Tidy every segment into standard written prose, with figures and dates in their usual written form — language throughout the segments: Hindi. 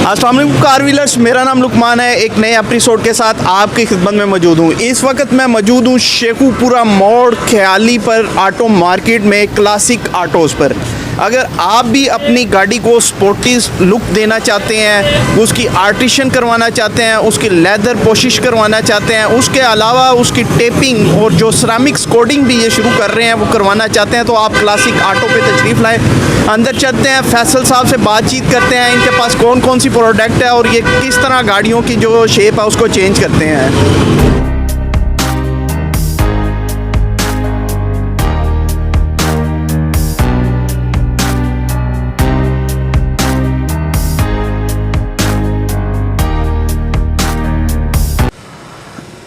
अस्सलाम वालेकुम कार व्हीलर्स, मेरा नाम लुकमान है। एक नए एपिसोड के साथ आपकी खिदमत में मौजूद हूँ। इस वक्त मैं मौजूद हूँ शेखुपुरा मोड़ ख्याली पर ऑटो मार्केट में क्लासिक ऑटोज़ पर। अगर आप भी अपनी गाड़ी को स्पोर्टी लुक देना चाहते हैं, उसकी आर्टिशन करवाना चाहते हैं, उसकी लेदर पॉलिश करवाना चाहते हैं, उसके अलावा उसकी टेपिंग और जो सिरामिक्स कोडिंग भी ये शुरू कर रहे हैं वो करवाना चाहते हैं, तो आप क्लासिक ऑटो पे तशरीफ़ लाएँ। अंदर चलते हैं, फैसल साहब से बातचीत करते हैं, इनके पास कौन कौन सी प्रोडक्ट है और ये किस तरह गाड़ियों की जो शेप है उसको चेंज करते हैं।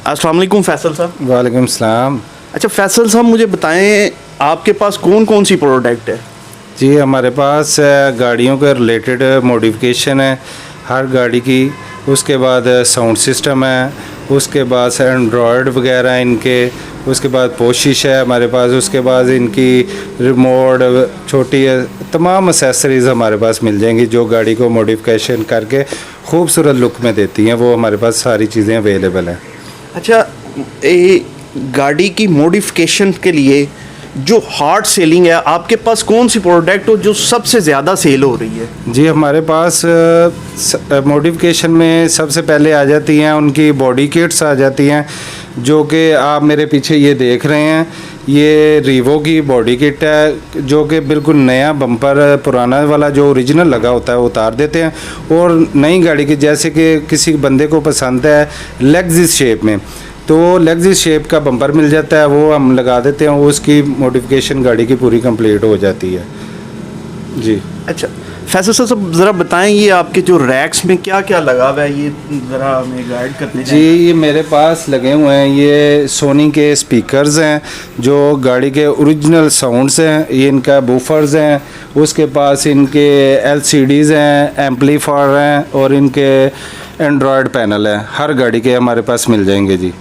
अस्सलाम वालेकुम फैसल साहब। वालेकुम सलाम। अच्छा फैसल साहब, मुझे बताएं आपके पास कौन कौन सी प्रोडक्ट है? जी, हमारे पास गाड़ियों के रिलेटेड मॉडिफिकेशन है हर गाड़ी की। उसके बाद साउंड सिस्टम है, उसके बाद एंड्रॉयड वगैरह इनके, उसके बाद पोशिश है हमारे पास, उसके बाद इनकी रिमोट छोटी है, तमाम एक्सेसरीज़ हमारे पास मिल जाएंगी जो गाड़ी को मॉडिफिकेशन करके खूबसूरत लुक में देती हैं। वो हमारे पास सारी चीज़ें अवेलेबल हैं। अच्छा, ये गाड़ी की मॉडिफिकेशन के लिए जो हार्ड सेलिंग है, आपके पास कौन सी प्रोडक्ट हो जो सबसे ज़्यादा सेल हो रही है? जी, हमारे पास मॉडिफिकेशन में सबसे पहले आ जाती हैं उनकी बॉडी किट्स आ जाती हैं, जो कि आप मेरे पीछे ये देख रहे हैं। ये रीवो की बॉडी किट है जो कि बिल्कुल नया बम्पर पुराना वाला जो ओरिजिनल लगा होता है उतार देते हैं, और नई गाड़ी की जैसे कि किसी बंदे को पसंद है लेग्जिस शेप में, तो लेग्जिस शेप का बम्पर मिल जाता है, वो हम लगा देते हैं। उसकी मॉडिफिकेशन गाड़ी की पूरी कंप्लीट हो जाती है। जी अच्छा फैसल साहब, ज़रा बताएं ये आपके जो रैक्स में क्या क्या लगा हुआ है, ये ज़रा हमें गाइड करते हैं। जी, ये मेरे पास लगे हुए हैं, ये सोनी के स्पीकर्स हैं जो गाड़ी के ओरिजिनल साउंड्स हैं, ये इनका बूफर्स हैं, उसके पास इनके LCDs हैं, एम्पलीफायर हैं, और इनके एंड्रॉयड पैनल है। हर गाड़ी के हमारे पास मिल जाएंगे जी।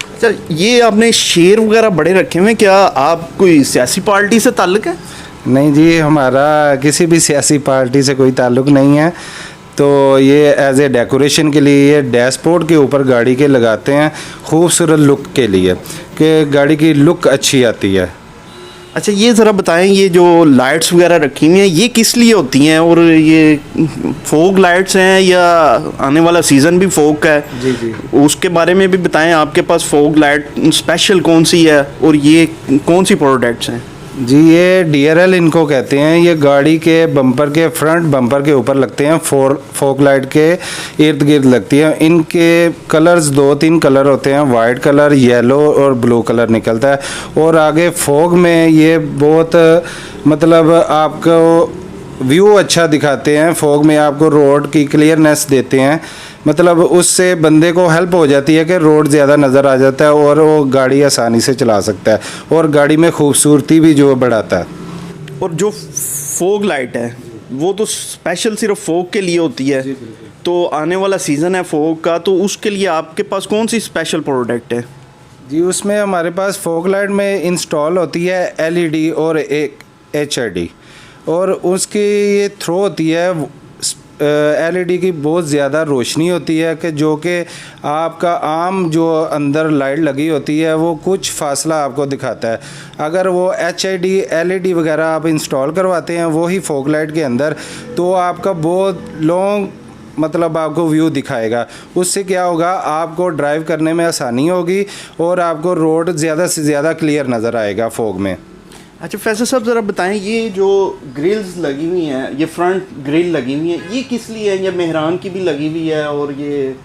अच्छा, ये आपने शेर वगैरह बड़े रखे हुए हैं, क्या आप कोई सियासी पार्टी से ताल्लुक़ है? नहीं जी, हमारा किसी भी सियासी पार्टी से कोई ताल्लुक़ नहीं है। तो ये एज ए डेकोरेशन के लिए ये डैशबोर्ड के ऊपर गाड़ी के लगाते हैं खूबसूरत लुक के लिए, कि गाड़ी की लुक अच्छी आती है। अच्छा, ये ज़रा बताएं ये जो लाइट्स वगैरह रखी हुई हैं ये किस लिए होती हैं, और ये फोग लाइट्स हैं या आने वाला सीज़न भी फोग का है? जी जी, उसके बारे में भी बताएं। आपके पास फोग लाइट स्पेशल कौन सी है और ये कौन सी प्रोडक्ट्स हैं? जी, ये DRL इनको कहते हैं। ये गाड़ी के बम्पर के फ्रंट बम्पर के ऊपर लगते हैं, फोक लाइट के इर्द गिर्द लगती है। इनके कलर्स 2-3 कलर होते हैं, वाइट कलर, येलो और ब्लू कलर निकलता है। और आगे फोग में ये बहुत मतलब आपको व्यू अच्छा दिखाते हैं। फोग में आपको रोड की क्लियरनेस देते हैं, मतलब उससे बंदे को हेल्प हो जाती है कि रोड ज़्यादा नज़र आ जाता है और वो गाड़ी आसानी से चला सकता है, और गाड़ी में खूबसूरती भी जो बढ़ाता है। और जो फोग लाइट है वो तो स्पेशल सिर्फ फोग के लिए होती है, तो आने वाला सीज़न है फोग का, तो उसके लिए आपके पास कौन सी स्पेशल प्रोडक्ट है? जी, उसमें हमारे पास फोग लाइट में इंस्टॉल होती है LED और एक HID, और उसकी ये थ्रो होती है LED की बहुत ज़्यादा रोशनी होती है, कि जो कि आपका आम जो अंदर लाइट लगी होती है वो कुछ फासला आपको दिखाता है। अगर वो HID LED वगैरह आप इंस्टॉल करवाते हैं वही फोग लाइट के अंदर, तो आपका बहुत लॉन्ग मतलब आपको व्यू दिखाएगा। उससे क्या होगा, आपको ड्राइव करने में आसानी होगी और आपको रोड ज़्यादा से ज़्यादा क्लियर नज़र आएगा फोग में। अच्छा फैसल साहब, ज़रा बताएं ये जो ग्रिल्स लगी हुई हैं, ये फ्रंट ग्रिल लगी हुई हैं, ये किस लिए है? ये मेहरान की भी लगी हुई है और ये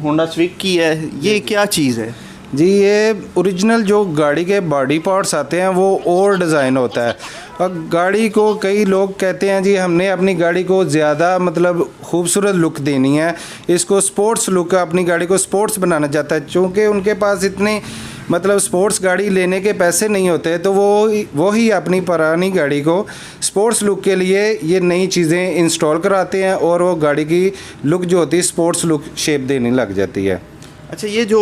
होंडा स्विक की है, ये क्या चीज़ है? जी, ये ओरिजिनल जो गाड़ी के बॉडी पार्ट्स आते हैं वो और डिज़ाइन होता है, और गाड़ी को कई लोग कहते हैं जी हमने अपनी गाड़ी को ज़्यादा मतलब खूबसूरत लुक देनी है, इसको स्पोर्ट्स लुक, अपनी गाड़ी को स्पोर्ट्स बनाना चाहता है। चूँकि उनके पास इतनी मतलब स्पोर्ट्स गाड़ी लेने के पैसे नहीं होते, तो वो ही अपनी पुरानी गाड़ी को स्पोर्ट्स लुक के लिए ये नई चीज़ें इंस्टॉल कराते हैं, और वो गाड़ी की लुक जो होती है स्पोर्ट्स लुक शेप देने लग जाती है। अच्छा, ये जो